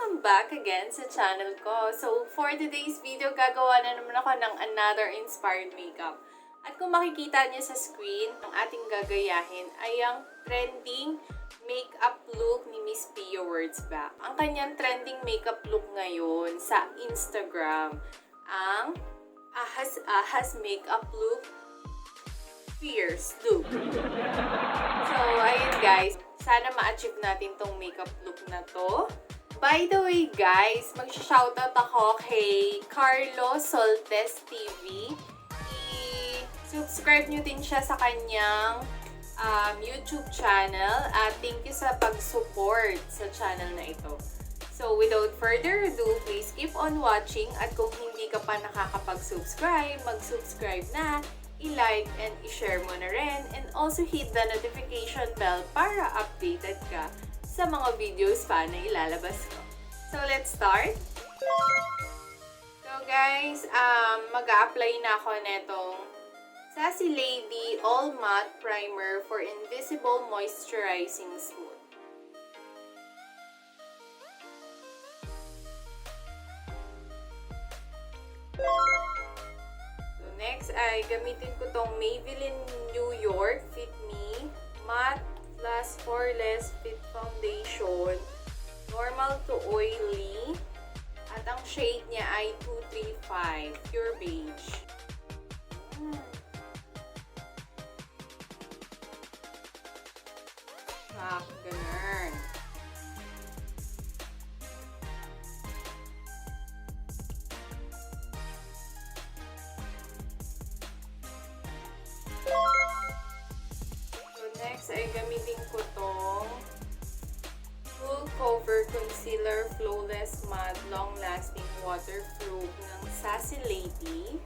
Welcome back again sa channel ko. So, for today's video, gagawa na naman ako ng another inspired makeup. At kung makikita niyo sa screen, ang ating gagayahin ay ang trending makeup look ni Miss Pia Wurtzbach. Ang kanyang trending makeup look ngayon sa Instagram, ang ahas makeup look, fierce look. So, ayun guys, sana ma-achieve natin tong makeup look na to. By the way guys, mag-shoutout ako kay Carlo Soltes TV. I-subscribe nyo din siya sa kanyang YouTube channel. At thank you sa pag-support sa channel na ito. So without further ado, please keep on watching. At kung hindi ka pa nakakapag-subscribe, mag-subscribe na. I-like and i-share mo na rin. And also hit the notification bell para updated ka sa mga videos pa na ilalabas ko. So, let's start. So, guys, mag-a-apply na ako netong Sassy Lady All Matte Primer for Invisible Moisturizing Smooth. So, next ay gamitin ko tong Maybelline New York Fit Me Matte Plus Poreless Fit Foundation, normal to oily, at ang shade niya ay 235 Pure Beige. Ganun. Next ay gamitin ko tong Full Cover Concealer Flawless Matte Long Lasting Waterproof ng Sassy Lady.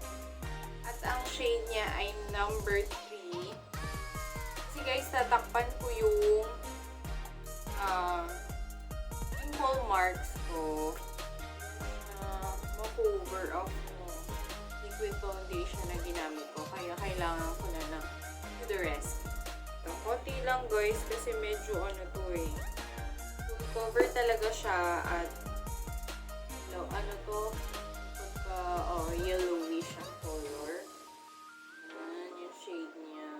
At ang shade niya ay number 3. Kasi guys, tatakpan ko yung pimple marks ko. Ma-cover up yung liquid foundation na ginamit ko. Kaya kailangan ko na ng the rest. Konti lang guys kasi medyo ano to eh. Full cover talaga siya at ano to pagka yellowish ang color. Ayan yung shade niya.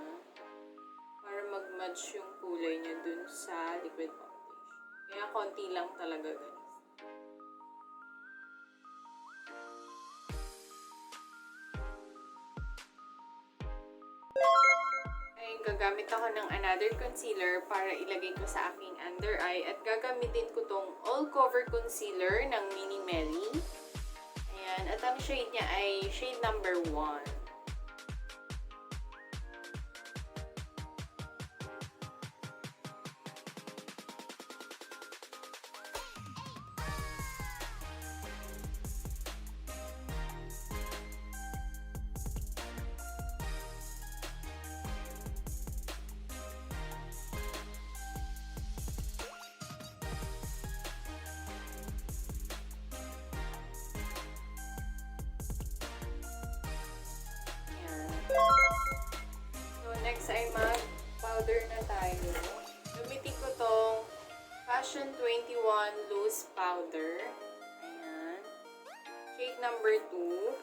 Para mag-match yung kulay niya dun sa liquid foundation. Kaya konti lang talaga guys. Gagamit ako ng another concealer para ilagay ko sa aking under eye at gagamitin ko tong all cover concealer ng Mini Melly. Ayan, at ang shade niya ay shade number 1. So, next ay mag-powder na tayo. Gamitin ko tong Fashion 21 Loose Powder. Ayan. Shade number 2.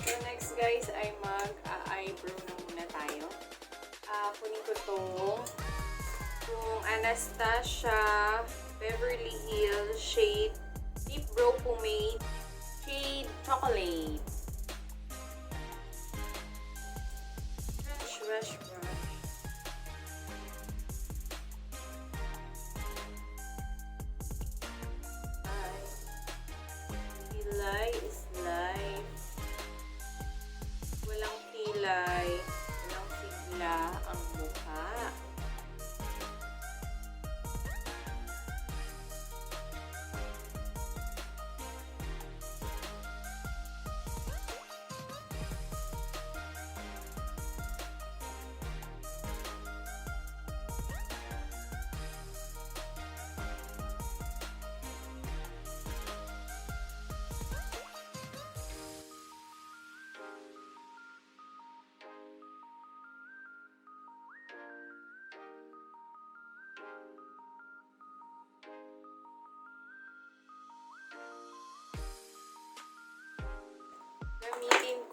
So next guys ay mag-eyebrow na muna tayo. Kunin ko tong Anastasia Beverly Hills shade Deep Brow Pomade shade Chocolate. Brush. Kilay is life. Walang kilay, walang sigla ang mukha.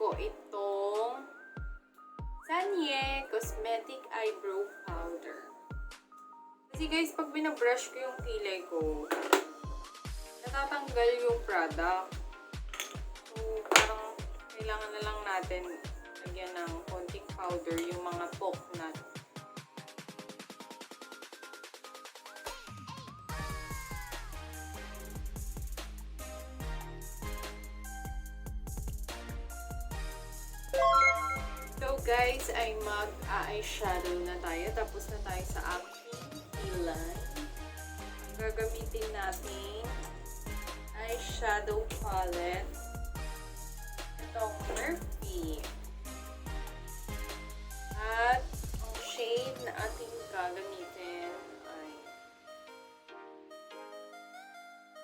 ko itong CharieV Cosmetic Eyebrow Powder. Kasi guys, pag binabrush ko yung kilay ko, natatanggal yung product. So, parang kailangan na lang natin lagyan ng konting powder yung mga poke nut. So guys, ay mag-eyeshadow na tayo. Tapos na tayo sa aking kilay. Gagamitin natin eyeshadow palette. Itong Murphy. At ang shade na ating gagamitin ay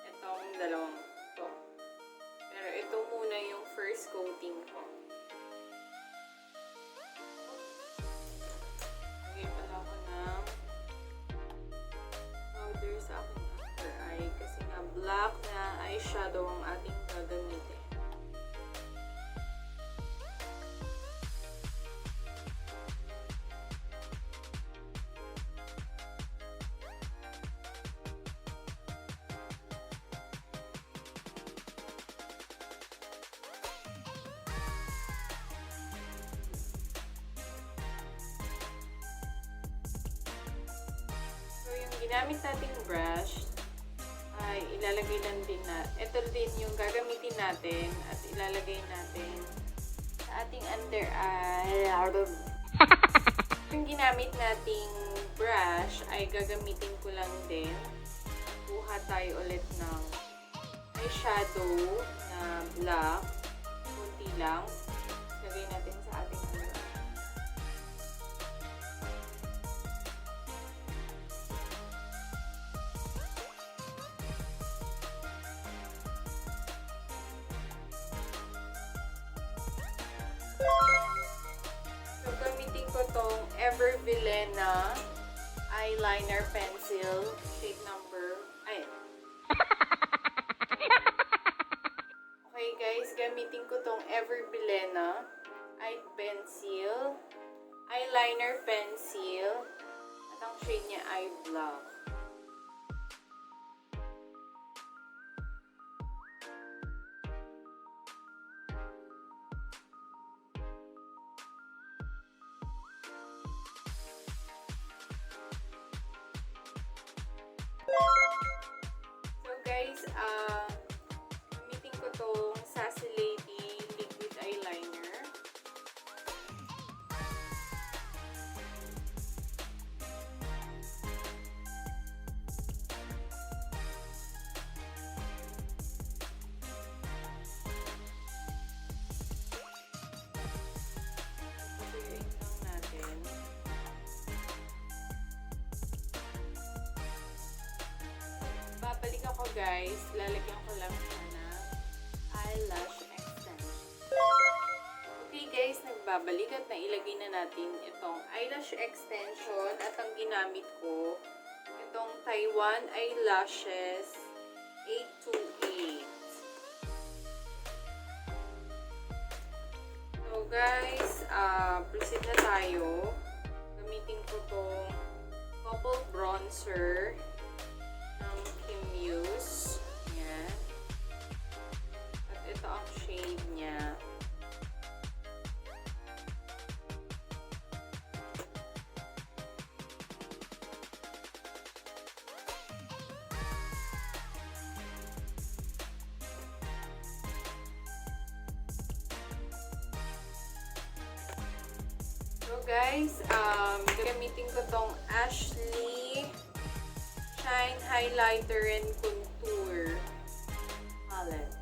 itong dalawang to. Pero ito muna yung first coating ko. Lagay pala ako ng powder sa aking under eye kasi nga black na eyeshadow ang ating gagamitin. Ginamit nating brush ay ilalagay lang din na ito din yung gagamitin natin at ilalagay natin sa ating under eye. Yung ginamit nating brush ay gagamitin ko lang din. Kuha tayo ulit ng eyeshadow na black, kunti lang. Lagay natin sa ating under eye. So, gamitin ko tong Evervilena eyeliner pencil, shade number, okay guys, gamitin ko tong Evervilena eyeliner pencil, at ang shade niya ay black. So guys, gamitin ko tong Sassy Lady liquid eyeliner. Patuyuin lang natin. Babalik ako guys, lalagyan ko lang siya ng eyelash extension. Okay guys, nagbabalik at nailagay na natin itong eyelash extension at ang ginamit ko, itong Taiwan Eyelashes 828. So guys, proceed na tayo. Gamitin ko itong Couple Bronzer ng Kimuse. Yan. At ito ang shade niya. So guys, gagamitin ko tong Ashley Shine Highlighter and Contour palette.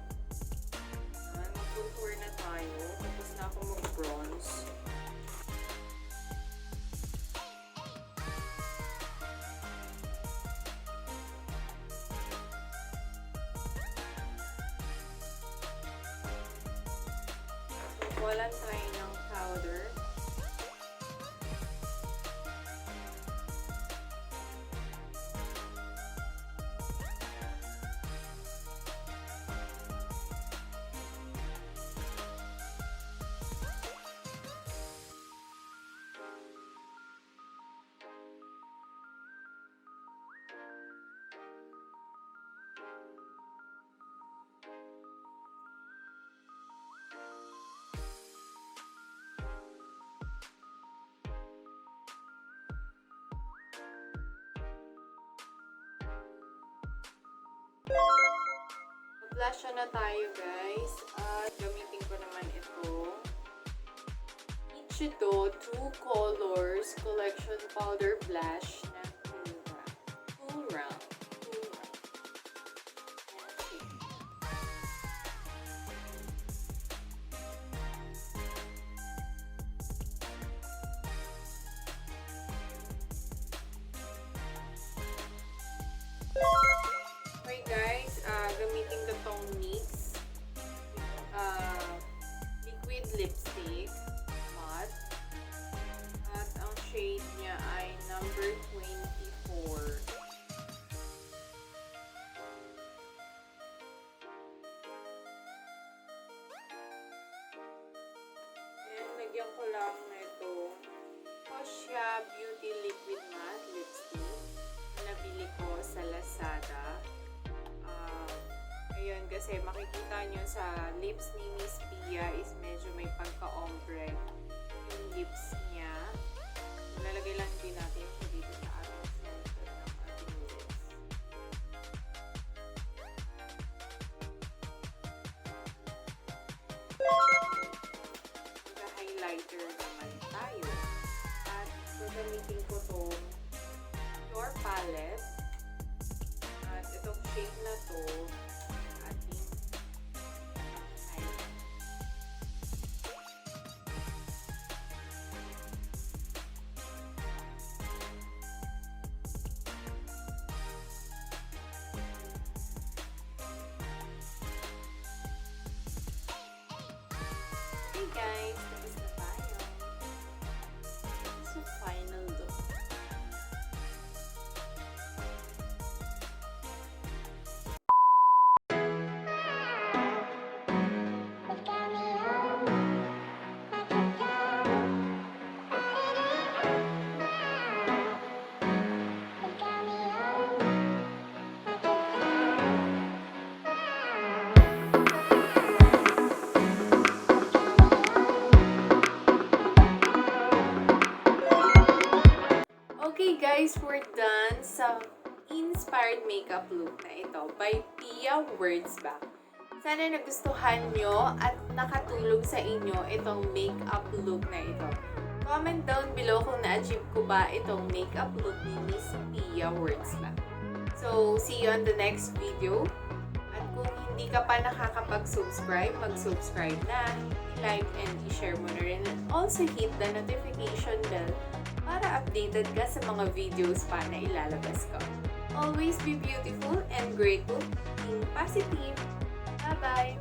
Mag-contour na tayo. Tapos na ako mag-bronze. So, kuwalan tayo ng powder. blush na tayo, guys. At gamitin ko naman ito. Ichido 2 Colors Collection Powder Blush na Cool Round. Okay guys, gamitin ko tong mix liquid lipstick matte at ang shade niya ay number 24. And lagyan ko lang nito Charie Beauty Liquid Matte Lipstick. Nabili ko sa Lazada. Ayun, kasi makikita nyo sa lips ni Miss Pia is medyo may pagka-ombre yung lips niya. Lalagay lang din natin siya dito sa ating center ng ating lips. Magka-highlighter naman tayo. At gagamitin ko itong Your palette. At itong shade na to ating highlight. Okay guys, tapos na tayo. So final look. Okay guys, we're done sa inspired makeup look na ito by Pia Wurtzbach. Sana nagustuhan nyo at nakatulong sa inyo itong makeup look na ito. Comment down below kung na-achieve ko ba itong makeup look ni Miss Pia Wurtzbach. So, see you on the next video. At kung hindi ka pa nakakapag-subscribe, mag-subscribe na, like and i-share mo na rin. And also hit the notification bell para updated ka sa mga videos pa na ilalabas ko. Always be beautiful and grateful. Being positive. Bye-bye!